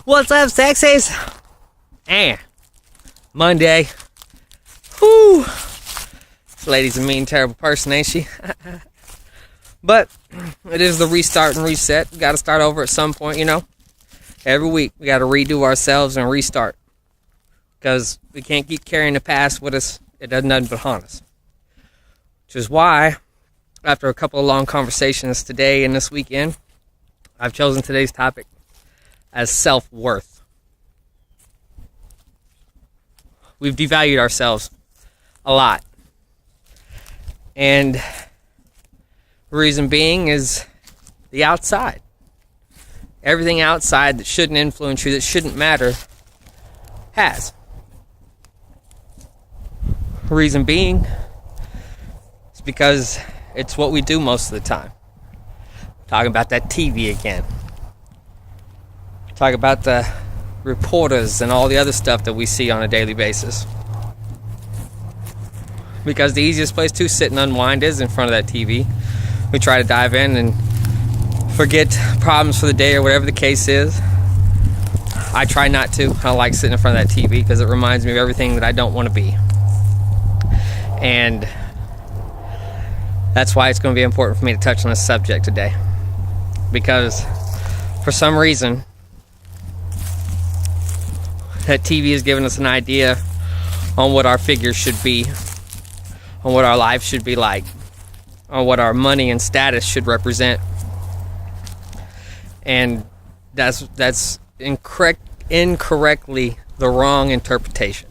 What's up, sexies? Monday. Whoo! This lady's a mean, terrible person, ain't she? But it is the restart and reset. We got to start over at some point, you know. Every week we got to redo ourselves and restart, because we can't keep carrying the past with us. It does nothing but haunt us. Which is why, after a couple of long conversations today and this weekend, I've chosen today's topic as self-worth. We've devalued ourselves a lot. And the reason being is the outside. Everything outside that shouldn't influence you, that shouldn't matter, has. The reason being is because it's what we do most of the time. Talking about that TV again. Talk about the reporters and all the other stuff that we see on a daily basis. Because the easiest place to sit and unwind is in front of that TV. We try to dive in and forget problems for the day or whatever the case is. I try not to. I don't like sitting in front of that TV because it reminds me of everything that I don't want to be. And that's why it's going to be important for me to touch on this subject today. Because for some reason, that TV has given us an idea on what our figures should be, on what our lives should be like, on what our money and status should represent. And that's incorrectly the wrong interpretation.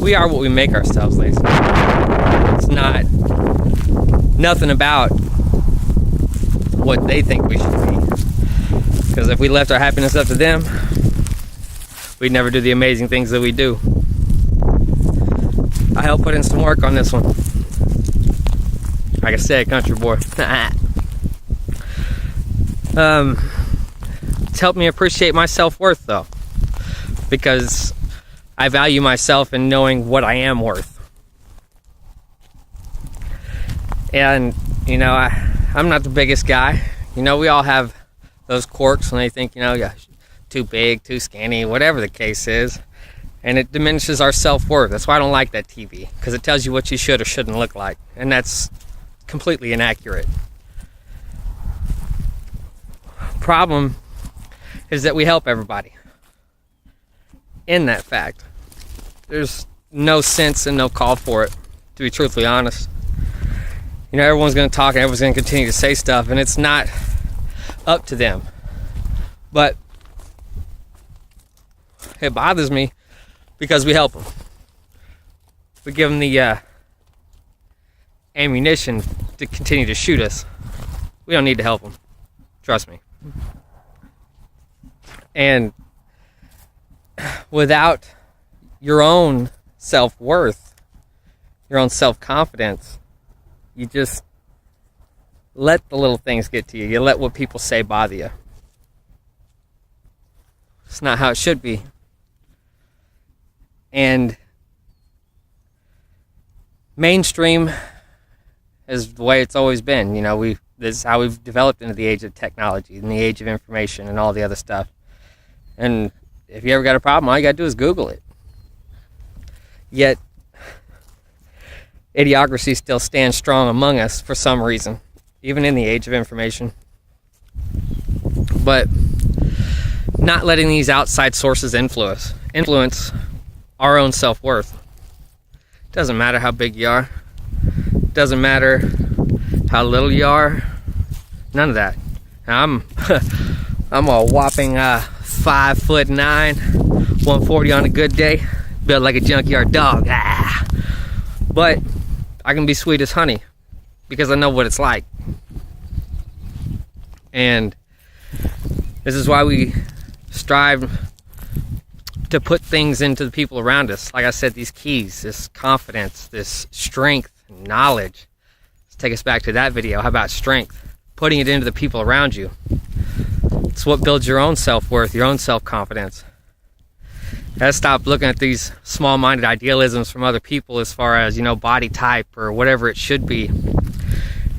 We are what we make ourselves, ladies. It's not nothing about what they think we should be. Because if we left our happiness up to them, we'd never do the amazing things that we do. I helped put in some work on this one. Like I said, country boy. It's helped me appreciate my self-worth, though. Because I value myself in knowing what I am worth. And, you know, I'm not the biggest guy. You know, we all have those quirks when they think, you know, yeah, too big, too skinny, whatever the case is. And it diminishes our self-worth. That's why I don't like that TV. Because it tells you what you should or shouldn't look like. And that's completely inaccurate. Problem is that we help everybody. In that fact. There's no sense and no call for it, to be truthfully honest. You know, everyone's going to talk and everyone's going to continue to say stuff, and it's not up to them. But it bothers me because we help them. We give them the ammunition to continue to shoot us. We don't need to help them. Trust me. And without your own self-worth, your own self-confidence, you just let the little things get to you. You let what people say bother you. It's not how it should be. And mainstream is the way it's always been. You know, this is how we've developed into the age of technology and the age of information and all the other stuff. And if you ever got a problem, all you got to do is Google it. Yet, idiocracy still stands strong among us for some reason, even in the age of information. But not letting these outside sources influence our own self-worth. Doesn't matter how big you are. Doesn't matter how little you are. None of that. I'm a whopping 5'9", 140 on a good day, built like a junkyard dog. But I can be sweet as honey because I know what it's like. And this is why we strive to put things into the people around us. Like I said, these keys, this confidence, this strength, knowledge. Let's take us back to that video. How about strength? Putting it into the people around you. It's what builds your own self-worth, your own self-confidence. Gotta stop looking at these small-minded idealisms from other people as far as, you know, body type or whatever it should be.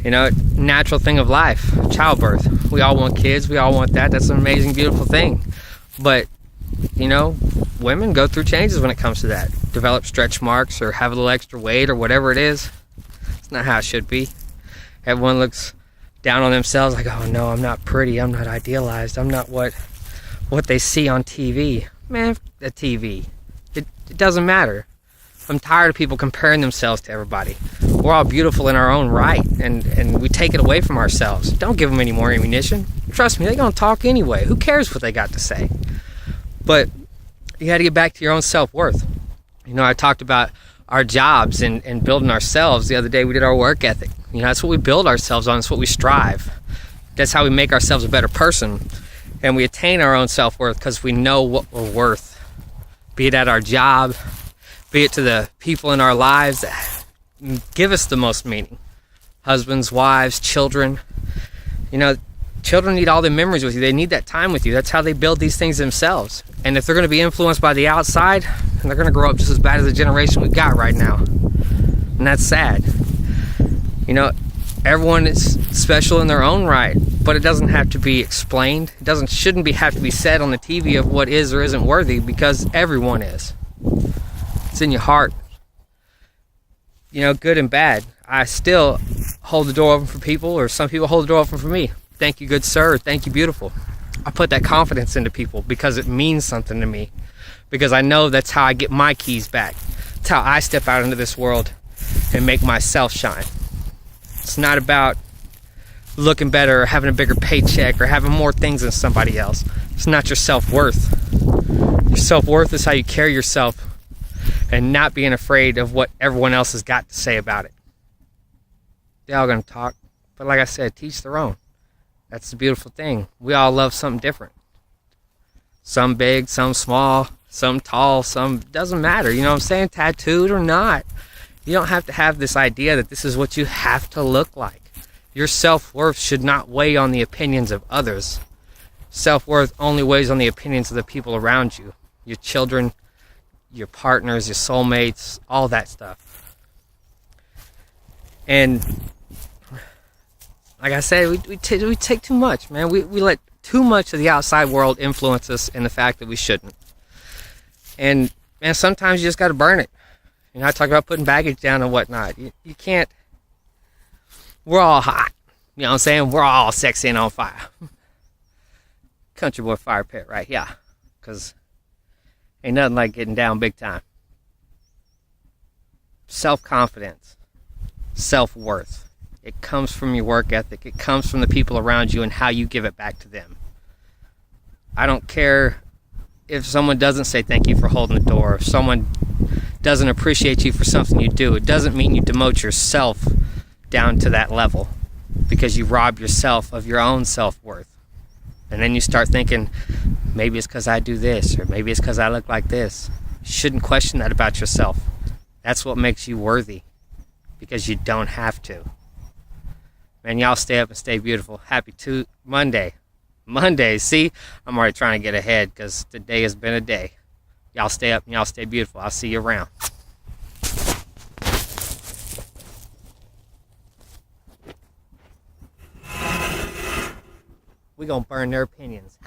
You Natural thing of life, childbirth. We all want kids. We all want that. That's an amazing, beautiful thing. But, women go through changes when it comes to that. Develop stretch marks or have a little extra weight or whatever it is. It's not how it should be. Everyone looks down on themselves like, oh no, I'm not pretty. I'm not idealized. I'm not what they see on TV. Man, the TV. It doesn't matter. I'm tired of people comparing themselves to everybody. We're all beautiful in our own right, and we take it away from ourselves. Don't give them any more ammunition. Trust me, they're going to talk anyway. Who cares what they got to say? But you got to get back to your own self-worth. I talked about our jobs and building ourselves. The other day we did our work ethic. That's what we build ourselves on. It's what we strive. That's how we make ourselves a better person. And we attain our own self-worth because we know what we're worth. Be it at our job, be it to the people in our lives that give us the most meaning. Husbands, wives, children. Children need all the memories with you. They need that time with you. That's how they build these things themselves. And if they're going to be influenced by the outside, they're going to grow up just as bad as the generation we got right now. And that's sad. Everyone is special in their own right, but it doesn't have to be explained. It shouldn't have to be said on the TV of what is or isn't worthy, because everyone is. It's in your heart. Good and bad. I still hold the door open for people, or some people hold the door open for me. Thank you, good sir. Thank you, beautiful. I put that confidence into people because it means something to me. Because I know that's how I get my keys back. That's how I step out into this world and make myself shine. It's not about looking better or having a bigger paycheck or having more things than somebody else. It's not your self-worth. Your self-worth is how you carry yourself and not being afraid of what everyone else has got to say about it. They're all going to talk. But like I said, teach their own. That's the beautiful thing. We all love something different. Some big, some small, some tall, some... Doesn't matter. You know what I'm saying? Tattooed or not. You don't have to have this idea that this is what you have to look like. Your self-worth should not weigh on the opinions of others. Self-worth only weighs on the opinions of the people around you. Your children, your partners, your soulmates, all that stuff. And like I said, we take too much, man. We let too much of the outside world influence us in the fact that we shouldn't. And man, sometimes you just got to burn it. I talk about putting baggage down and whatnot. You can't. We're all hot. You know what I'm saying? We're all sexy and on fire. Country boy fire pit right here. Because ain't nothing like getting down big time. Self-confidence. Self-worth. It comes from your work ethic. It comes from the people around you and how you give it back to them. I don't care if someone doesn't say thank you for holding the door. If someone doesn't appreciate you for something you do, it doesn't mean you demote yourself down to that level, because you rob yourself of your own self-worth. And then you start thinking, maybe it's because I do this, or maybe it's because I look like this. You shouldn't question that about yourself. That's what makes you worthy, because you don't have to. Man, y'all stay up and stay beautiful. Happy Monday. See, I'm already trying to get ahead because today has been a day. Y'all stay up and y'all stay beautiful. I'll see you around. We gonna burn their opinions.